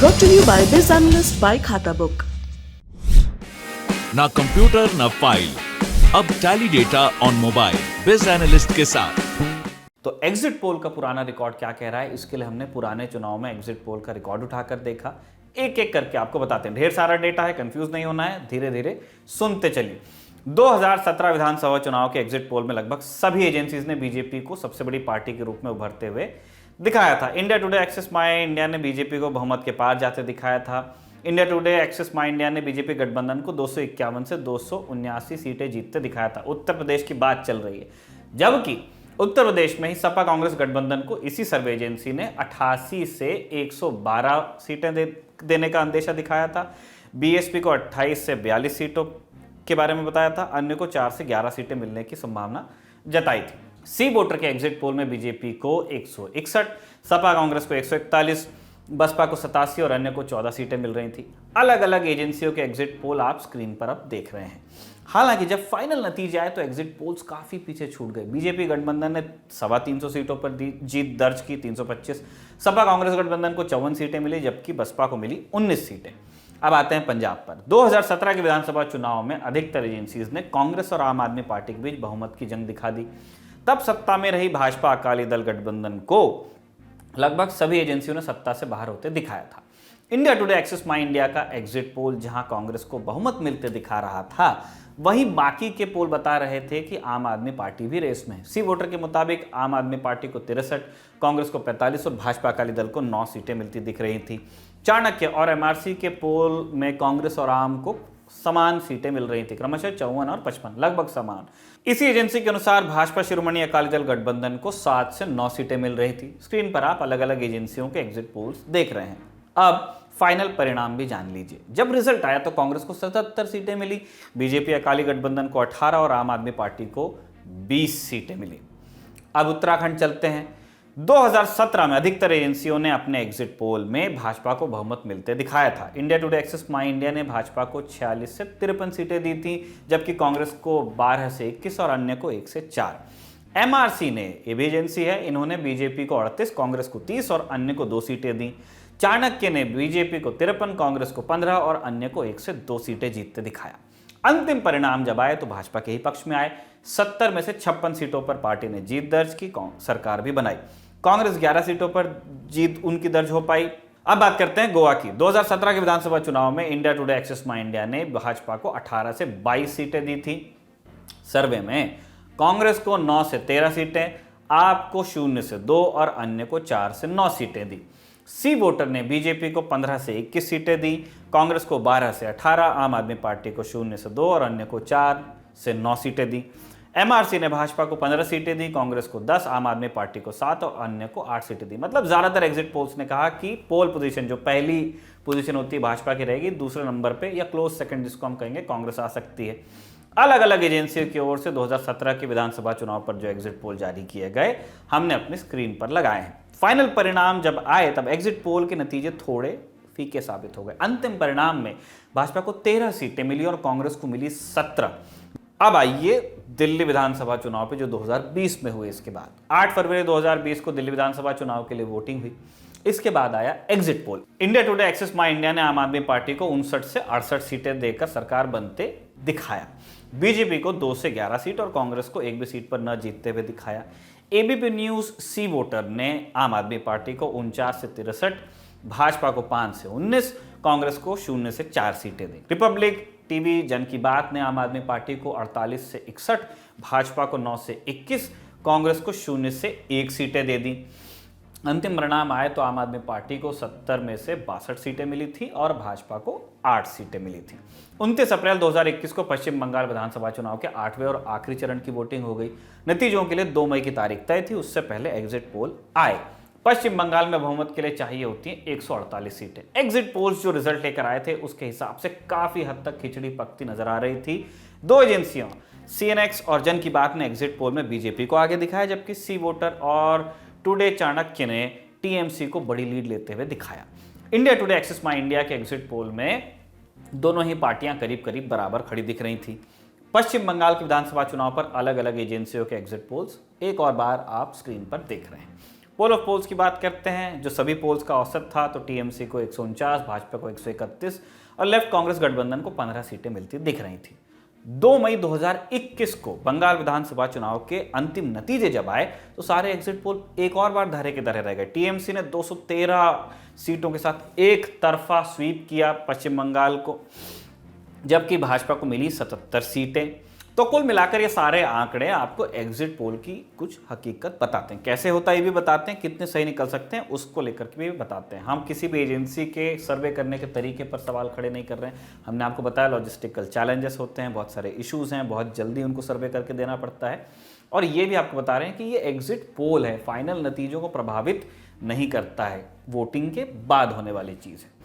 Brought to you by Biz Analyst by Khata Book. ना computer ना file, अब tally data on mobile बिज analyst के साथ। तो एग्जिट पोल का पुराना रिकॉर्ड क्या कह रहा है, इसके लिए हमने पुराने चुनाव में एग्जिट पोल का रिकॉर्ड उठाकर देखा। एक एक करके आपको बताते हैं, ढेर सारा डेटा है, कंफ्यूज नहीं होना है, धीरे धीरे सुनते चलिए। 2017 विधानसभा चुनाव के एग्जिट पोल में लगभग सभी एजेंसीज ने बीजेपी को सबसे बड़ी पार्टी के रूप में उभरते हुए दिखाया था। इंडिया टुडे, एक्सिस माई इंडिया ने बीजेपी को बहुमत के पार जाते दिखाया था। इंडिया टुडे, एक्सिस माई इंडिया ने बीजेपी गठबंधन को 251 से 279 सीटें जीतते दिखाया था। उत्तर प्रदेश की बात चल रही है, जबकि उत्तर प्रदेश में ही सपा कांग्रेस गठबंधन को इसी सर्वे एजेंसी ने 88 से 112 सीटें देने का अंदेशा दिखाया था। बीएसपी को 28 से 42 सीटों के बारे में बताया था, अन्य को 4 से 11 सीटें मिलने की संभावना जताई थी। सी वोटर के एग्जिट पोल में बीजेपी को 161, सपा कांग्रेस को 141, बसपा को 87 और अन्य को 14 सीटें मिल रही थी। अलग अलग एजेंसियों के एग्जिट पोल आप स्क्रीन पर अब देख रहे हैं। हालांकि जब फाइनल नतीजे आए तो एग्जिट पोल्स काफी पीछे छूट गए। बीजेपी गठबंधन ने 350 सीटों पर जीत दर्ज की, 325। सपा कांग्रेस गठबंधन को 54 सीटें मिली, जबकि बसपा को मिली 19 सीटें। अब आते हैं पंजाब पर। 2017 के विधानसभा चुनाव में अधिकतर एजेंसीज ने कांग्रेस और आम आदमी पार्टी के बीच बहुमत की जंग दिखा दी। तब सत्ता में रही भाजपा अकाली दल गठबंधन को लगभग सभी एजेंसियों ने सत्ता से बाहर होते दिखाया था। इंडिया टुडे, एक्सिस माई इंडिया का एग्जिट पोल जहां कांग्रेस को बहुमत मिलते दिखा रहा था, वहीं बाकी के पोल बता रहे थे कि आम आदमी पार्टी भी रेस में है। सी वोटर के मुताबिक आम आदमी पार्टी को 63, कांग्रेस को 45 और भाजपा अकाली दल को 9 सीटें मिलती दिख रही थी। चाणक्य और एमआरसी के पोल में कांग्रेस और आम को समान सीटें मिल रही थी, क्रमशः 54 और 55, लगभग समान। इसी एजेंसी के अनुसार भाजपा शिरोमणि अकाली दल गठबंधन को 7 से 9 सीटें मिल रही थी। स्क्रीन पर आप अलग अलग एजेंसियों के एग्जिट पोल्स देख रहे हैं। अब फाइनल परिणाम भी जान लीजिए। जब रिजल्ट आया तो कांग्रेस को 77 सीटें मिली, बीजेपी अकाली गठबंधन को 18 और आम आदमी पार्टी को 20 सीटें मिली। अब उत्तराखंड चलते हैं। 2017 में अधिकतर एजेंसियों ने अपने एग्जिट पोल में भाजपा को बहुमत मिलते दिखाया था। इंडिया टुडे, एक्सिस माई इंडिया ने भाजपा को 46 से 53 सीटें दी थी, जबकि कांग्रेस को 12 से 21 और अन्य को 1 से 4। एमआरसी ने, ये भी एजेंसी है, इन्होंने बीजेपी को 38, कांग्रेस को 30 और अन्य को 2 सीटें दी। चाणक्य ने बीजेपी को 53, कांग्रेस को 15 और अन्य को 1 से 2 सीटें जीतते दिखाया। अंतिम परिणाम जब आए तो भाजपा के ही पक्ष में आए। 70 में से 56 सीटों पर पार्टी ने जीत दर्ज की, सरकार भी बनाई। कांग्रेस 11 सीटों पर जीत उनकी दर्ज हो पाई। अब बात करते हैं गोवा की। 2017 के विधानसभा चुनाव में इंडिया टुडे, एक्सिस माई इंडिया ने भाजपा को 18 से 22 सीटें दी थी। सर्वे में कांग्रेस को 9 से 13 सीटें, आपको 0 से 2 और अन्य को 4 से 9 सीटें दी। सी वोटर ने बीजेपी को 15 से 21 सीटें दी, कांग्रेस को 12 से 18, आम आदमी पार्टी को 0 से 2 और अन्य को 4 से 9 सीटें दी। एमआरसी ने भाजपा को 15 सीटें दी, कांग्रेस को 10, आम आदमी पार्टी को 7 और अन्य को 8 सीटें दी। मतलब ज्यादातर एग्जिट पोल्स ने कहा कि पोल पोजीशन, जो पहली पोजीशन होती है भाजपा की रहेगी, दूसरे नंबर पे या क्लोज सेकंड जिसको हम कहेंगे, कांग्रेस आ सकती है। अलग अलग एजेंसियों की ओर से 2017 के विधानसभा चुनाव पर जो एग्जिट पोल जारी किए गए, हमने अपनी स्क्रीन पर लगाए हैं। फाइनल परिणाम जब आए तब एग्जिट पोल के नतीजे थोड़े फीके साबित हो गए। अंतिम परिणाम में भाजपा को 13 सीटें मिली और कांग्रेस को मिली 17। अब आइए दिल्ली विधानसभा चुनाव पे, जो 2020 में हुए। इसके बाद 8 फरवरी 2020 को दिल्ली विधानसभा चुनाव के लिए वोटिंग हुई। इसके बाद आया exit poll. India today, axis माई इंडिया ने आम आदमी पार्टी को 59 से 68 सीटें देकर सरकार बनते दिखाया। बीजेपी को 2 से 11 सीट और कांग्रेस को एक भी सीट पर न जीतते हुए दिखाया। एबीपी न्यूज सी वोटर ने आम आदमी पार्टी को 49 से 63, भाजपा को 5 से 19, कांग्रेस को 0 से 4 सीटें दी। रिपब्लिक टीवी, जन की बात ने आम आदमी पार्टी को 48 से 61, भाजपा को 9 से 21, कांग्रेस को 0 से 1 सीटें दे दी। अंतिम परिणाम आए तो आम आदमी पार्टी को 70 में से 62 सीटें मिली थी और भाजपा को 8 सीटें मिली थी। 29 अप्रैल 2021 को पश्चिम बंगाल विधानसभा चुनाव के 8वें और आखिरी चरण की वोटिंग हो गई। नतीजों के लिए 2 मई की तारीख तय थी, उससे पहले एग्जिट पोल आए। पश्चिम बंगाल में बहुमत के लिए चाहिए होती है 148 सीटें। एग्जिट पोल्स जो रिजल्ट लेकर आए थे उसके हिसाब से काफी हद तक खिचड़ी पकती नजर आ रही थी। 2 एजेंसियों सीएनएक्स और जन की बात ने एग्जिट पोल में बीजेपी को आगे दिखाया, जबकि सी वोटर और टुडे चाणक्य ने टीएमसी को बड़ी लीड लेते हुए दिखाया। इंडिया टुडे, एक्सिस माई इंडिया के एग्जिट पोल में दोनों ही पार्टियां करीब करीब बराबर खड़ी दिख रही थी। पश्चिम बंगाल के विधानसभा चुनाव पर अलग अलग एजेंसियों के एग्जिट पोल्स एक और बार आप स्क्रीन पर देख रहे हैं। पोल ऑफ पोल्स की बात करते हैं, जो सभी पोल्स का औसत था तो टीएमसी को 149, भाजपा को 131 और लेफ्ट कांग्रेस गठबंधन को 15 सीटें मिलती दिख रही थी। 2 मई 2021 को बंगाल विधानसभा चुनाव के अंतिम नतीजे जब आए तो सारे एग्जिट पोल एक और बार धरे के धरे रह गए। टीएमसी ने 213 सीटों के साथ एक तरफा स्वीप किया पश्चिम बंगाल को, जबकि भाजपा को मिली 77 सीटें। तो कुल मिलाकर ये सारे आंकड़े आपको एग्जिट पोल की कुछ हकीकत बताते हैं। कैसे होता है ये भी बताते हैं, कितने सही निकल सकते हैं उसको लेकर के भी बताते हैं। हम किसी भी एजेंसी के सर्वे करने के तरीके पर सवाल खड़े नहीं कर रहे हैं। हमने आपको बताया लॉजिस्टिकल चैलेंजेस होते हैं, बहुत सारे इश्यूज हैं, बहुत जल्दी उनको सर्वे करके देना पड़ता है। और ये भी आपको बता रहे हैं कि ये एग्जिट पोल है, फाइनल नतीजों को प्रभावित नहीं करता है, वोटिंग के बाद होने वाली चीज़ है।